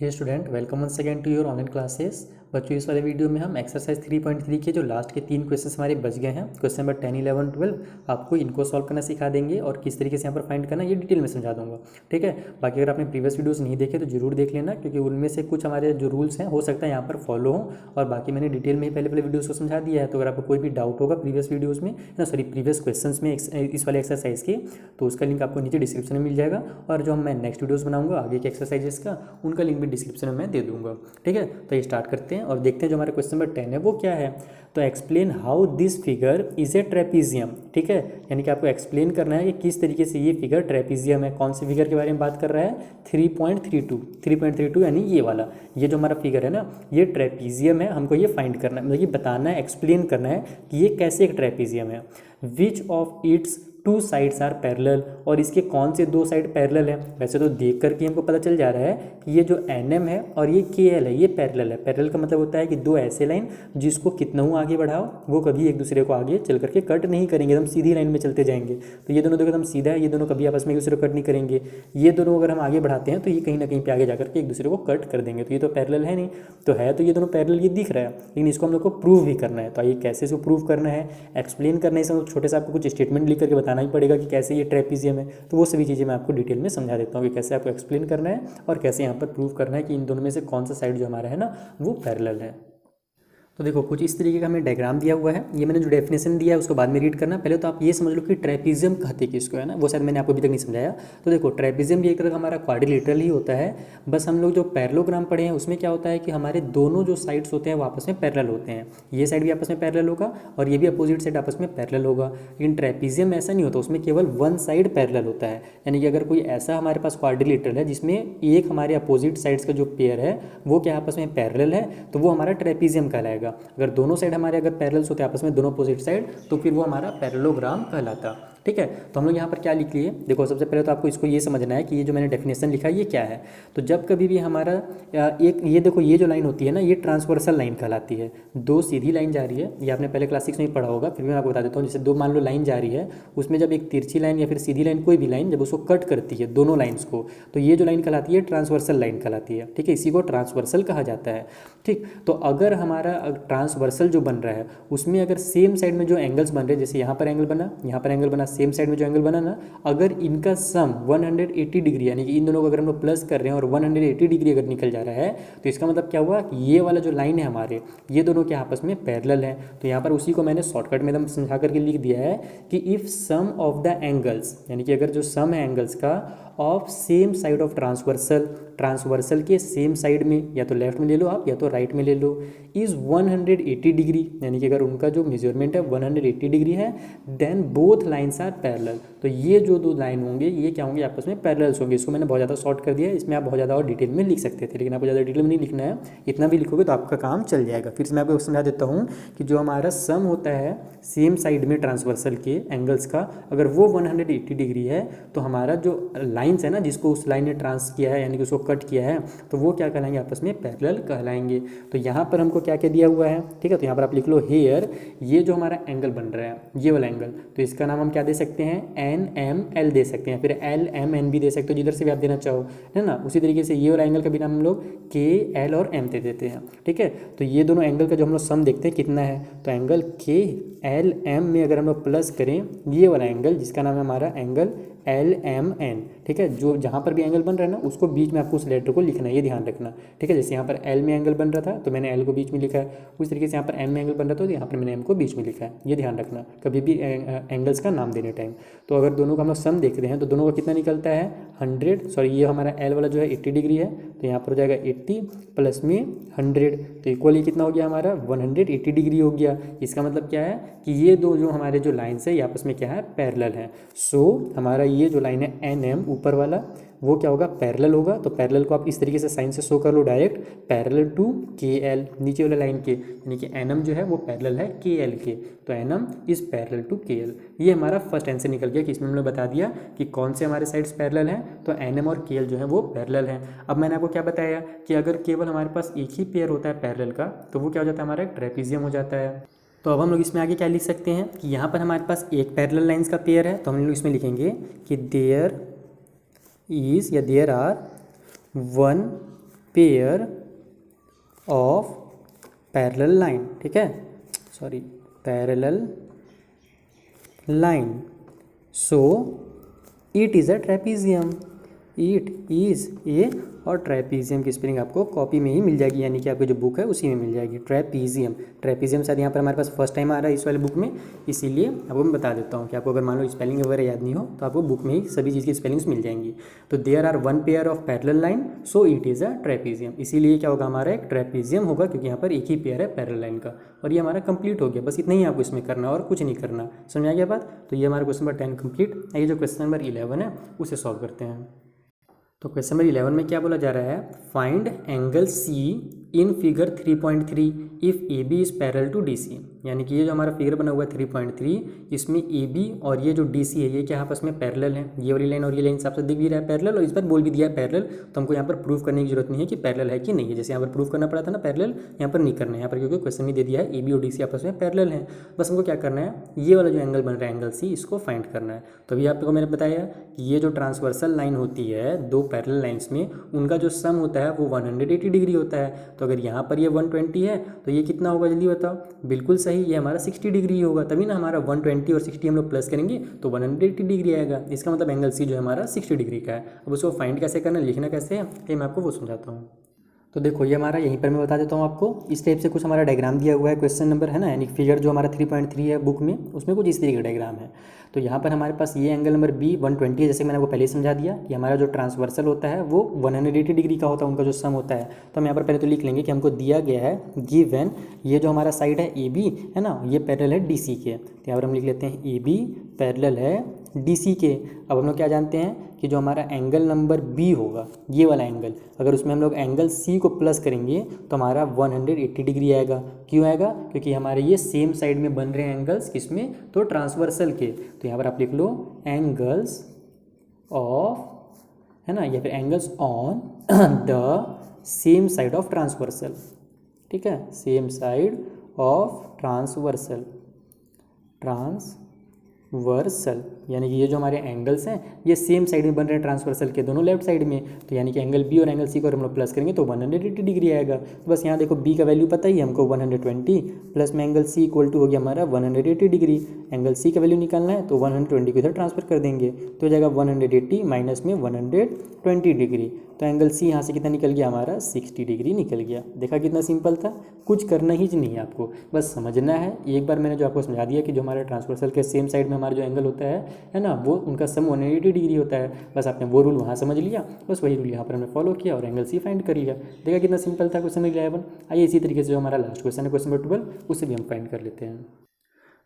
Hey student, welcome once again to your online classes. बच्चों, इस वाले वीडियो में हम एक्सरसाइज 3.3 के जो लास्ट के 3 क्वेश्चन हमारे बच गए हैं, क्वेश्चन नंबर 10, 11, 12, आपको इनको सॉल्व करना सिखा देंगे और किस तरीके से यहाँ पर फाइंड करना ये डिटेल में समझा दूंगा। ठीक है। बाकी अगर आपने प्रीवियस वीडियोस नहीं देखे तो जरूर देख लेना, क्योंकि उनमें से कुछ हमारे जो रूल्स हैं हो सकता है यहाँ पर फॉलो हो, और बाकी मैंने डिटेल में ही पहले वीडियोज़ को समझा दिया है। तो अगर आपको कोई भी डाउट होगा प्रीवियस वीडियोज़ में प्रीवियस क्वेश्चन में इस वाले एक्सरसाइज के, तो उसका लिंक आपको नीचे डिस्क्रिप्शन में मिल जाएगा, और जो मैं नेक्स्ट वीडियोज़ बनाऊंगा आगे के एक्सरसाइजेस का, उनका लिंक भी डिस्क्रिप्शन में मैं दे दूंगा। ठीक है। तो ये स्टार्ट करते हैं और देखते हैं जो हमारा क्वेश्चन नंबर 10 है वो क्या है। तो explain how this figure is a trapezium. ठीक है, यानी कि आपको एक्सप्लेन करना है कि किस तरीके से ये फिगर ट्रेपीजियम है। कौन सी फिगर के बारे में बात कर रहा है? 3.32 यानी ये वाला, ये जो हमारा फिगर है ना, ये ट्रेपीजियम है। हमको ये फाइंड करना है, मतलब ये बताना है, एक्सप्लेन करना है कि ये कैसे एक ट्रेपीजियम है। Which of its 2 sides are parallel, और इसके कौन से 2 साइड पैरेलल है। वैसे तो देख करके हमको पता चल जा रहा है कि ये जो NM है और ये KL है, ये पैरेलल है। पैरेलल का मतलब होता है कि 2 ऐसे लाइन जिसको कितना आगे बढ़ाओ वो कभी एक दूसरे को आगे चल करके कट नहीं करेंगे, एकदम सीधी लाइन में चलते जाएंगे। तो ये दोनों देखो एकदम सीधा है, ये दोनों कभी आपस में एक दूसरे को कट नहीं करेंगे। ये दोनों अगर हम आगे बढ़ाते हैं तो ये कहीं ना कहीं पे आगे जाकर के एक दूसरे को कट कर देंगे। तो ये तो पैरेलल है नहीं, तो है तो ये दोनों पैरेलल ये दिख रहा है, लेकिन इसको हम लोग को प्रूव भी करना है। तो ये कैसे इसको प्रूव करना है, एक्सप्लेन करना है, इसमें छोटे से आपको कुछ स्टेटमेंट लिख करके बताना ही पड़ेगा कि कैसे ये ट्रेपीजियम है। तो वो सभी चीज़ें मैं आपको डिटेल में समझा देता हूँ कि कैसे आपको एक्सप्लेन करना है और कैसे यहाँ पर प्रूव करना है कि इन दोनों में से कौन सा साइड जो हमारा है ना वो पैरेलल है। तो देखो कुछ इस तरीके का हमें डायग्राम दिया हुआ है। ये मैंने जो डेफिनेशन दिया है उसको बाद में रीड करना। पहले तो आप ये समझ लो कि ट्रेपीजियम कहते किसको है ना, वो शायद मैंने आपको अभी तक नहीं समझाया। तो देखो ट्रेपीजियम भी एक तरह का हमारा क्वाड्रिलेटरल ही होता है। बस हम लोग जो पैरेललोग्राम पढ़े हैं उसमें क्या होता है कि हमारे दोनों जो साइड्स होते हैं वो आपस में पैरेलल होते हैं। ये साइड भी आपस में पैरेलल होगा और ये भी अपोजिट साइड आपस में पैरेलल होगा। लेकिन ट्रेपीजियम ऐसा नहीं होता, उसमें केवल 1 साइड पैरेलल होता है। यानी कि अगर कोई ऐसा हमारे पास क्वाड्रिलेटरल है जिसमें एक हमारे अपोजिट साइड्स का जो पेयर है वो क्या आपस में पैरेलल है, तो वो हमारा ट्रेपीजियम कहलाएगा। अगर दोनों साइड हमारे अगर पैरेलल्स होते हैं आपस में, दोनों अपोजिट साइड, तो फिर वो हमारा पैरेललोग्राम कहलाता। ठीक है। तो हम लोग यहाँ पर क्या लिख लिए, देखो सबसे पहले तो आपको इसको ये समझना है कि ये जो मैंने डेफिनेशन लिखा है ये क्या है। तो जब कभी भी हमारा एक ये देखो ये जो लाइन होती है ना, ये ट्रांसवर्सल लाइन कहलाती है। 2 सीधी लाइन जा रही है, ये आपने पहले क्लास 6 में पढ़ा होगा, फिर भी मैं आपको बता देता हूँ। जैसे 2 मान लो लाइन जा रही है, उसमें जब एक तिरछी लाइन या फिर सीधी लाइन कोई भी लाइन जब उसको कट करती है दोनों लाइन्स को, तो ये जो लाइन कहलाती है ट्रांसवर्सल लाइन कहलाती है। ठीक है, इसी को ट्रांसवर्सल कहा जाता है। ठीक, तो अगर हमारा ट्रांसवर्सल जो बन रहा है उसमें अगर सेम साइड में जो एंगल्स बन रहे हैं, जैसे यहाँ पर एंगल बना, यहाँ पर एंगल बना, सेम साइड में जो एंगल बना ना, अगर इनका सम 180 डिग्री, यानी कि इन दोनों को अगर हम लोग प्लस कर रहे हैं और 180 डिग्री अगर निकल जा रहा है, तो इसका मतलब क्या हुआ कि ये वाला जो लाइन है हमारे, ये दोनों के आपस में पैरेलल है। तो यहाँ पर उसी को मैंने शॉर्टकट में एकदम समझा करके लिख दिया है कि if sum of the angles, यानी कि अगर जो सम है एंगल्स का of same side of transversal, transversal के सेम साइड में, या तो लेफ्ट में ले लो आप या तो राइट में ले लो, इज़ 180 डिग्री, यानी कि अगर उनका जो मेजरमेंट है 180 डिग्री है, then both lines are parallel. तो ये जो 2 लाइन होंगे ये क्या होंगे, आपस में पैरेलल्स होंगे। इसको मैंने बहुत ज़्यादा शॉर्ट कर दिया है, इसमें आप बहुत ज़्यादा और डिटेल में लिख सकते थे, लेकिन आपको ज़्यादा डिटेल में नहीं लिखना है। इतना भी लिखोगे तो आपका काम चल जाएगा। फिर से मैं आपको समझा देता हूँ कि जो हमारा सम होता है सेम साइड में ट्रांसवर्सल के एंगल्स का, अगर वो 180 डिग्री है, तो हमारा जो लाइन्स है ना जिसको उस लाइन ने ट्रांस किया है, यानी कि उसको कट किया है, तो वो क्या कहलाएंगे, आपस में पैरेलल कहलाएंगे। तो यहाँ पर हमको क्या क्या दिया हुआ है, ठीक है। तो यहाँ पर आप लिख लो हेयर, ये जो हमारा एंगल बन रहा है ये वाला एंगल, तो इसका नाम हम क्या दे सकते हैं, NML दे सकते हैं, फिर LMN भी दे सकते हो, जिधर से भी आप देना चाहो, है ना। उसी तरीके से ये वाला एंगल का भी नाम हम लोग KL और M दे देते हैं। ठीक है। तो ये दोनों एंगल का जो हम लोग सम देखते हैं कितना है, तो एंगल KLM में अगर हम लोग प्लस करें ये वाला एंगल जिसका नाम है हमारा एंगल LMN, ठीक है। जो जहाँ पर भी एंगल बन रहा है ना उसको बीच में आपको उस लेटर को लिखना है, ये ध्यान रखना। ठीक है, जैसे यहाँ पर L में एंगल बन रहा था तो मैंने L को बीच में लिखा है, उस तरीके से यहाँ पर M में एंगल बन रहा था तो यहाँ पर मैंने M को बीच में लिखा है। ये ध्यान रखना कभी भी एंगल्स का नाम देने टाइम। तो अगर दोनों का हम लोग सम देख रहे हैं तो दोनों का कितना निकलता है 100, सॉरी ये हमारा L वाला जो है 80 डिग्री है, तो यहाँ पर हो जाएगा 80 प्लस में 100, तो इक्वली कितना हो गया हमारा 180 डिग्री हो गया। इसका मतलब क्या है कि ये दो जो हमारे जो लाइन्स है ये आपस में क्या है, पैरेलल है। सो हमारा ये जो लाइन है NM ऊपर वाला वो क्या होगा, पैरेलल होगा। तो पैरेलल को आप इस तरीके से साइन से शो कर लो डायरेक्ट, पैरेलल टू KL, नीचे वाले लाइन के, यानी कि NM जो है वो पैरेलल है KL के, तो NM is parallel to KL। ये हमारा फर्स्ट आंसर निकल गया कि इसमें हमने बता दिया कि कौन से हमारे साइड्स पैरेलल हैं, तो NM और KL जो है वो पैरेलल हैं। अब मैंने आपको क्या बताया कि अगर केवल हमारे पास एक ही पेयर होता है पैरेलल का, तो वो क्या हो जाता है, हमारा एक ट्रेपीजियम हो जाता है। तो अब हम लोग इसमें आगे क्या लिख सकते हैं कि यहाँ पर हमारे पास एक पैरेलल लाइंस का पेयर है, तो हम लोग इसमें लिखेंगे कि देयर इज़ या there are 1 pair of parallel line, ठीक है, sorry parallel line, so it is a trapezium, it is a, और ट्रेपीजियम की स्पेलिंग आपको कॉपी में ही मिल जाएगी, यानी कि आपकी जो बुक है उसी में मिल जाएगी, ट्रेपीजियम। ट्रेपीजियम शायद यहाँ पर हमारे पास फर्स्ट टाइम आ रहा है इस वाले बुक में, इसीलिए आपको मैं बता देता हूँ कि आपको अगर मान लो स्पेलिंग वगैरह याद नहीं हो तो आपको बुक में ही सभी चीज़ की स्पेलिंग्स मिल जाएंगी। तो there are one pair of parallel line, so it is a trapezium, इसीलिए क्या होगा हमारा एक ट्रेपीजियम होगा, क्योंकि यहाँ पर एक ही पेयर है पैरेलल लाइन का, और ये हमारा कंप्लीट हो गया। बस इतना ही आपको इसमें करना और कुछ नहीं करना। समझ आ गया बात? तो ये हमारा क्वेश्चन नंबर 10 कंप्लीट। आइए जो क्वेश्चन नंबर 11 है उसे सॉल्व करते हैं। तो क्वेश्चन नंबर 11 में क्या बोला जा रहा है, find angle C in figure 3.3 if A B is parallel to D C, यानी कि ये जो हमारा फिगर बना हुआ है 3.3, इसमें ए बी और ये जो डी सी है ये क्या आपस में पैरेलल है, ये वाली लाइन और ये लाइन हिसाब से दिख भी रहा है पैरेलल, और इस पर बोल भी दिया है पैरेलल, तो हमको यहाँ पर प्रूफ करने की जरूरत नहीं है कि पैरेलल है कि नहीं है, जैसे यहाँ पर प्रूफ करना पड़ा था ना पैरेलल, यहाँ पर नहीं करना है, यहाँ पर क्योंकि क्वेश्चन में दे दिया है ए बी और डी सी आपस में पैरेलल है। बस हमको क्या करना है, ये वाला जो एंगल बन रहा है एंगल सी, इसको फाइंड करना है। तो अभी आपको मैंने बताया कि ये जो ट्रांसवर्सल लाइन होती है दो पैरेलल लाइन्स में, उनका जो सम होता है वो 180 डिग्री होता है। तो अगर यहाँ पर ये 120 है तो ये कितना होगा जल्दी बताओ? बिल्कुल सही, ये हमारा 60 डिग्री होगा, तभी ना हमारा 120 और 60 हम लोग प्लस करेंगे तो 180 डिग्री आएगा। इसका मतलब एंगल सी जो है हमारा 60 डिग्री का है। अब उसको फाइंड कैसे करना, लिखना कैसे है, ये मैं आपको वो समझाता हूँ। तो देखो ये हमारा यहीं पर मैं बता देता हूँ आपको, इस टाइप से कुछ हमारा डायग्राम दिया हुआ है क्वेश्चन नंबर, है ना, यानी फिगर जो हमारा 3.3 है बुक में, उसमें कुछ इस तरीके का डायग्राम है। तो यहाँ पर हमारे पास ये एंगल नंबर बी 120 है, जैसे मैंने आपको पहले ही समझा दिया कि हमारा जो ट्रांसवर्सल होता है वो 180 डिग्री का होता है, उनका जो सम होता है। तो हम यहाँ पर पहले तो लिख लेंगे कि हमको दिया गया है गिवन, ये जो हमारा साइड है ए बी है ना, ये पैरेलल है डी सी के, तो यहाँ पर हम लिख लेते हैं ए बी पैरेलल है डी सी के। अब हम लोग क्या जानते हैं कि जो हमारा एंगल नंबर बी होगा, ये वाला एंगल, अगर उसमें हम लोग एंगल सी को प्लस करेंगे तो हमारा 180 डिग्री आएगा। क्यों आएगा? क्योंकि हमारे ये सेम साइड में बन रहे हैं एंगल्स, किसमें, तो ट्रांसवर्सल के। तो यहाँ पर आप लिख लो एंगल्स ऑफ, है ना, या फिर angles on the same side of transversal, ठीक है, same side of transversal, transversal, यानी कि ये जो हमारे एंगल्स हैं ये सेम साइड में बन रहे हैं ट्रांसवर्सल के, दोनों लेफ्ट साइड में। तो यानी कि एंगल बी और एंगल सी को हम लोग प्लस करेंगे तो 180 डिग्री आएगा। तो बस यहाँ देखो बी का वैल्यू पता ही है हमको 120, प्लस में एंगल सी इक्वल टू हो गया हमारा 180 डिग्री। एंगल सी का वैल्यू निकालना है तो 120 को इधर ट्रांसफर कर देंगे तो हो जाएगा 180 माइनस में 120 डिग्री। तो एंगल सी यहाँ से कितना निकल गया हमारा 60 डिग्री निकल गया। देखा कितना सिंपल था, कुछ करना ही नहीं है आपको, बस समझना है। एक बार मैंने जो आपको समझा दिया कि जो हमारे ट्रांसवर्सल के सेम साइड में हमारा जो एंगल होता है ना, वो उनका सम 180 डिग्री होता है। बस आपने वो रूल वहाँ समझ लिया, बस वही रूल यहाँ पर हमने फॉलो किया और एंगल सी फाइंड कर लिया। देखा कितना सिंपल था क्वेश्चन नंबर 11। आइए इसी तरीके से जो हमारा लास्ट क्वेश्चन है क्वेश्चन नंबर 12, उसे भी हम फाइंड कर लेते हैं।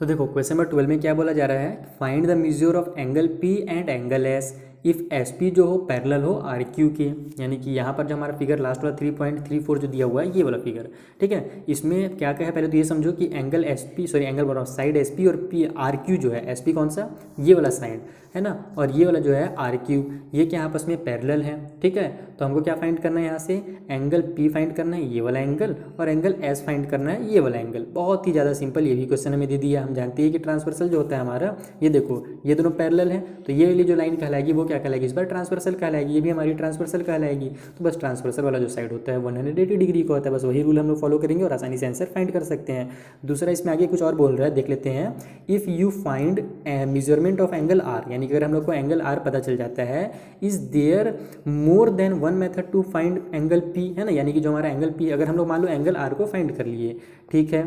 तो देखो क्वेश्चन नंबर 12 में क्या बोला जा रहा है, find the measure of angle P and angle S if S P जो हो पैरेलल हो आर क्यू के। यानी कि यहाँ पर जो हमारा फिगर लास्ट वाला 3.34 जो दिया हुआ है ये वाला फिगर, ठीक है। इसमें क्या क्या है पहले तो ये समझो कि angle S P, sorry angle बोल रहा हूँ, साइड एस पी और पी आर क्यू जो है, एस पी कौन सा, ये वाला साइड है ना, और ये वाला जो है आर क्यू, ये क्या आपस में पैरेलल है, ठीक है। तो हमको क्या फाइंड करना है, यहाँ से एंगल पी फाइंड करना है, ये वाला एंगल, और एंगल एस फाइंड करना है, ये वाला एंगल। बहुत ही ज़्यादा सिंपल, ये भी क्वेश्चन में दे दिया। हम जानते हैं कि ट्रांसवर्सल जो होता है हमारा, ये देखो ये दोनों पैरेलल है, तो ये वाली जो लाइन कहलाएगी वो क्या कहलाएगी, इस बार ट्रांसवर्सल कहलाएगी, ये भी हमारी ट्रांसवर्सल कहलाएगी। तो बस ट्रांसवर्सल वाला जो साइड होता है 180 डिग्री का होता है, बस वही रूल हम लोग फॉलो करेंगे और आसानी से आंसर फाइंड कर सकते हैं। दूसरा इसमें आगे कुछ और बोल रहा है, देख लेते हैं। If you find measurement of angle R, यानी कि अगर हम लोग को एंगल आर पता चल जाता है, is there more than one method to find angle P, है ना, यानी कि जो हमारा एंगल पी, अगर हम लोग मान लो एंगल आर को फाइंड कर लिए, ठीक है,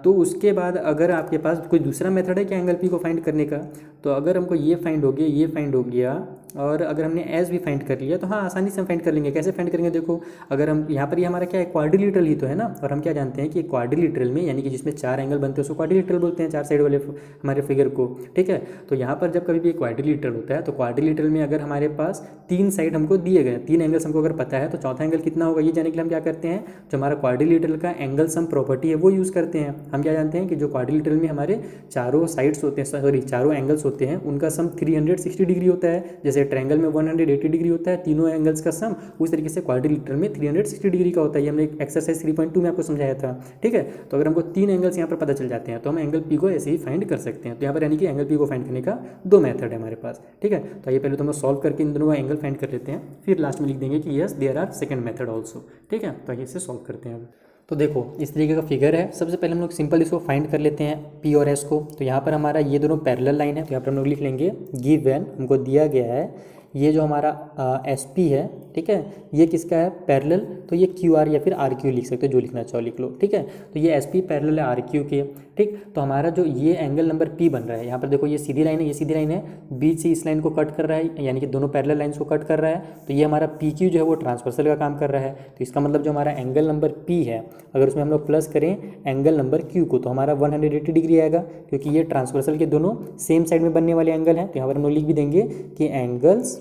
तो उसके बाद अगर आपके पास कोई दूसरा मेथड है क्या एंगल पी को फाइंड करने का, तो अगर हमको ये फाइंड हो गया, ये फाइंड हो गया, और अगर हमने एस भी फाइंड कर लिया तो हाँ आसानी से हम फाइंड कर लेंगे। कैसे फाइंड करेंगे, देखो अगर हम यहाँ पर ये हमारा क्या है, क्वाड्रिलेटरल ही तो है ना, और हम क्या जानते हैं कि क्वाड्रिलेटरल में, यानी कि जिसमें 4 एंगल बनते हैं उसको क्वाड्रिलेटरल बोलते हैं, 4 साइड वाले हमारे फिगर को, ठीक है। तो यहाँ पर जब कभी भी क्वाड्रिलेटरल होता है तो क्वाड्रिलेटरल में अगर हमारे पास 3 साइड हमको दिए गए, 3 एंगल्स हमको अगर पता है, तो चौथा एंगल कितना होगा ये जानने के लिए हम क्या करते हैं, जो हमारा क्वाड्रिलेटरल का एंगल सम प्रॉपर्टी है वो यूज़ करते हैं। हम क्या जानते हैं कि जो क्वाड्रिलेटरल में हमारे चारों साइड्स होते हैं, सॉरी चारों एंगल्स होते हैं उनका सम 360 डिग्री होता है, जैसे ट्रायंगल में 180 डिग्री होता है, तीनों एंगल्स का सम, उस तरीके से क्वाड्रिलेटरल में 360 डिग्री का होता है। ये हमने एक्सरसाइज 3.2 में आपको समझाया था, ठीक है। तो अगर हमको 3 एंगल्स यहाँ पर पता चल जाते हैं तो हम एंगल पी को ऐसे ही फाइंड कर सकते हैं। तो यहाँ पर यानी कि एंगल पी को फाइंड करने का 2 मेथड है हमारे पास, ठीक है। तो ये पहले तो हम सॉल्व करके इन दोनों का एंगल फाइंड कर लेते हैं, फिर लास्ट में लिख देंगे कि yes there are second method also, ठीक है। तो इसे सॉल्व करते हैं। तो देखो इस तरीके का फिगर है। सबसे पहले हम लोग सिंपल इसको फाइंड कर लेते हैं पी और एस को। तो यहाँ पर हमारा ये दोनों पैरेलल लाइन है, तो यहाँ पर हम लोग लिख लेंगे गिवन, हमको दिया गया है ये जो हमारा एस पी है, ठीक है, ये किसका है, पैरेलल। तो ये क्यू आर या फिर आर क्यू लिख सकते हो, जो लिखना चाहो लिख लो, ठीक है। तो ये एस पी पैरेलल है आर क्यू के, ठीक। तो हमारा जो ये एंगल नंबर पी बन रहा है, यहाँ पर देखो ये सीधी लाइन है, ये सीधी लाइन है, बीच से इस लाइन को कट कर रहा है, यानी कि दोनों पैरेलल लाइन्स को कट कर रहा है। तो ये हमारा पी क्यू जो है वो ट्रांसवर्सल का काम कर रहा है। तो इसका मतलब जो हमारा एंगल नंबर पी है, अगर उसमें हम लोग प्लस करें एंगल नंबर क्यू को, तो हमारा 180 डिग्री आएगा, क्योंकि ये ट्रांसवर्सल के दोनों सेम साइड में बनने वाले एंगल हैं। तो यहाँ पर हम लोग लिख भी देंगे कि एंगल्स,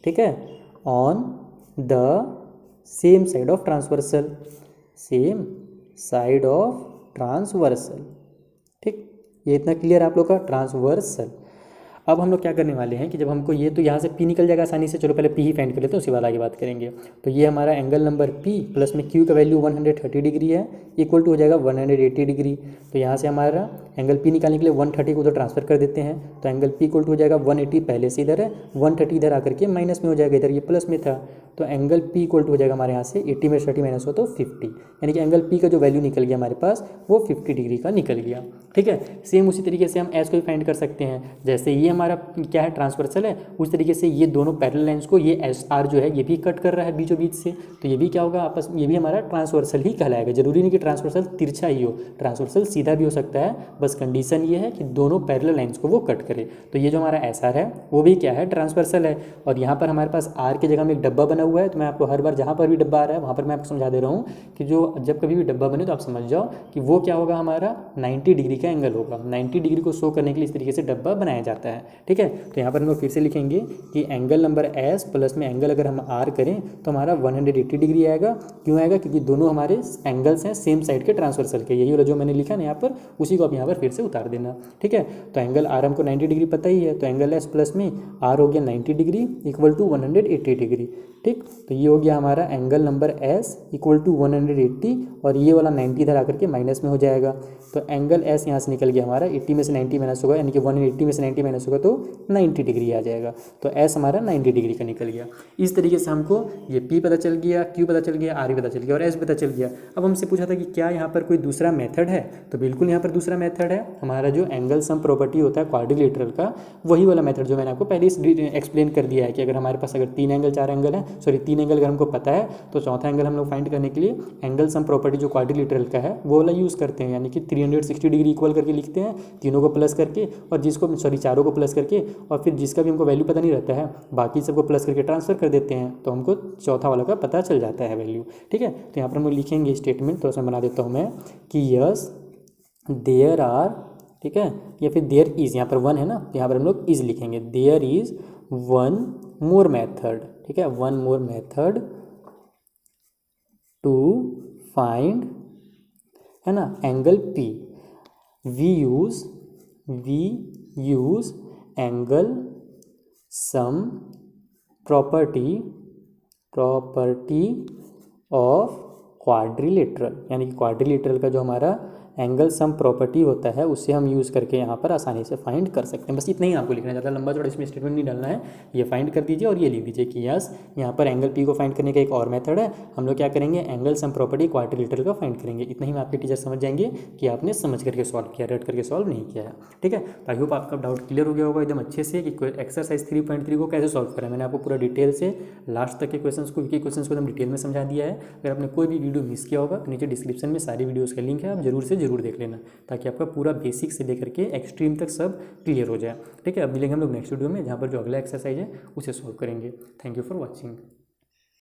ठीक है, on the same side of transversal, same side of transversal, ठीक। ये इतना क्लियर आप लोग का, ट्रांसवर्सल। अब हम लोग क्या करने वाले हैं कि जब हमको ये, तो यहाँ से P निकल जाएगा आसानी से, चलो पहले P ही फाइंड कर लेते हैं, उसके बाद आगे बात करेंगे। तो ये हमारा एंगल नंबर P प्लस में Q का वैल्यू 130 डिग्री है, इक्वल टू हो जाएगा 180 डिग्री। तो यहाँ से हमारा एंगल P निकालने के लिए 130 को उधर ट्रांसफर कर देते हैं, तो एंगल P इक्वल टू हो जाएगा 180, पहले से इधर है, 130 इधर आकर के माइनस में हो जाएगा, इधर ये प्लस में था। तो एंगल P इक्वल टू हो जाएगा हमारे यहाँ से 80 में 30 माइनस हो तो 50, यानी कि एंगल P का जो वैल्यू निकल गया हमारे पास वो 50 डिग्री का निकल गया, ठीक है। सेम उसी तरीके से हम एस को भी फाइंड कर सकते हैं। जैसे ये हमारा क्या है, ट्रांसवर्सल है, उस तरीके से ये दोनों पैरेलल लाइंस को ये एस आर जो है ये भी कट कर रहा है बीचों बीच से, तो ये भी क्या होगा आपस में, ये भी हमारा ट्रांसवर्सल ही कहलाएगा। जरूरी नहीं कि ट्रांसवर्सल तिरछा ही हो, ट्रांसवर्सल सीधा भी हो सकता है, बस कंडीशन ये है कि दोनों पैरेलल लाइंस को वो कट करे। तो ये जो हमारा एस आर है वो भी क्या है, ट्रांसवर्सल है। और यहाँ पर हमारे पास आर की जगह में एक डब्बा बना हुआ है, तो मैं आपको हर बार जहाँ पर भी डब्बा आ रहा है वहाँ पर मैं आपको समझा दे रहा हूँ कि जो जब कभी भी डब्बा बने तो आप समझ जाओ कि वो क्या होगा, हमारा 90 डिग्री का एंगल होगा। 90 डिग्री को शो करने के लिए इस तरीके से डब्बा बनाया जाता है, ठीक है। तो यहाँ पर हम लोग फिर से लिखेंगे कि एंगल नंबर एस प्लस में एंगल अगर हम आर करें तो हमारा 180 डिग्री आएगा। क्यों आएगा, क्योंकि दोनों हमारे एंगल्स हैं सेम साइड के ट्रांसवर्सल के। यही वाला जो मैंने लिखा ना यहाँ पर, उसी को आप यहाँ पर फिर से उतार देना, ठीक है। तो एंगल आर हमको 90 डिग्री पता ही है, तो एंगल एस प्लस में आर हो गया 90 डिग्री इक्वल टू 180 डिग्री, ठीक। तो ये हो गया हमारा angle number S equal to 180, और ये वाला 90 इधर आकर के माइनस में हो जाएगा। तो एंगल एस यहाँ से निकल गया हमारा 80 में से 90 माइनस होगा, यानी कि 180 में से 90 माइनस होगा तो 90 डिग्री आ जाएगा। तो एस हमारा 90 डिग्री का निकल गया। इस तरीके से हमको ये P पता चल गया, Q पता चल गया, R भी पता चल गया और S पता चल गया। अब हमसे पूछा था कि क्या यहाँ पर कोई दूसरा मेथड है, तो बिल्कुल यहाँ पर दूसरा मेथड है। हमारा जो एंगल सम प्रॉपर्टी होता है क्वाड्रिलेटरल का, वही वाला मेथड जो मैंने आपको पहले एक्सप्लेन कर दिया है कि अगर हमारे पास अगर 3 एंगल 4 एंगल है, सॉरी 3 एंगल अगर हमको पता है तो चौथा एंगल हम लोग फाइंड करने के लिए एंगल सम प्रॉपर्टी जो क्वाड्रिलेटरल का है वो वाला यूज़ करते हैं, यानी कि 360 डिग्री इक्वल करके लिखते हैं, तीनों को प्लस करके, और जिसको सॉरी चारों को प्लस करके, और फिर जिसका भी हमको वैल्यू पता नहीं रहता है बाकी सबको प्लस करके ट्रांसफर कर देते हैं, तो हमको चौथा वाला का पता चल जाता है वैल्यू, ठीक है। तो यहाँ पर हम लिखेंगे स्टेटमेंट, तो उसमें बना देता हूँ मैं कि यस देयर आर, ठीक है, या फिर देयर इज़, यहाँ पर 1 है ना, तो यहाँ पर हम लोग इज़ लिखेंगे, देयर इज़ 1 मोर मेथड, ठीक है, 1 मोर मेथड टू फाइंड, है ना, angle P। We use angle sum property of quadrilateral, यानी कि क्वाड्रिलेटरल का जो हमारा एंगल सम प्रॉपर्टी होता है उससे हम यूज़ करके यहाँ पर आसानी से फाइंड कर सकते हैं। बस इतना ही आपको लिखना है, ज़्यादा लंबा चौड़ा इसमें स्टेटमेंट नहीं डालना है। ये फाइंड कर दीजिए और ये लिख दीजिए कि यस यहाँ पर एंगल P को फाइंड करने का एक और मेथड है, हम लोग क्या करेंगे, एंगल सम प्रॉपर्टी क्वाड्रिलेटरल का फाइंड करेंगे। इतना ही में आपके टीचर समझ जाएंगे कि आपने समझ करके सॉल्व किया, रट करके सॉल्व नहीं किया है, ठीक है। तो आई होप आपका डाउट क्लियर हो गया होगा एकदम अच्छे से कि एक्सरसाइज 3.3 को कैसे सॉल्व करें। मैंने आपको पूरा डिटेल से लास्ट तक के क्वेश्चन को एकदम डिटेल में समझा दिया है। अगर आपने कोई भी वीडियो मिस किया होगा तो नीचे डिस्क्रिप्शन में सारी वीडियोज़ का लिंक है, आप जरूर से जरूर देख लेना, ताकि आपका पूरा बेसिक से लेकर के एक्सट्रीम तक सब क्लियर हो जाए, ठीक है। अब मिलेंगे हम लोग नेक्स्ट वीडियो में, जहाँ पर जो अगला एक्सरसाइज है उसे सॉल्व करेंगे। Thank you for watching.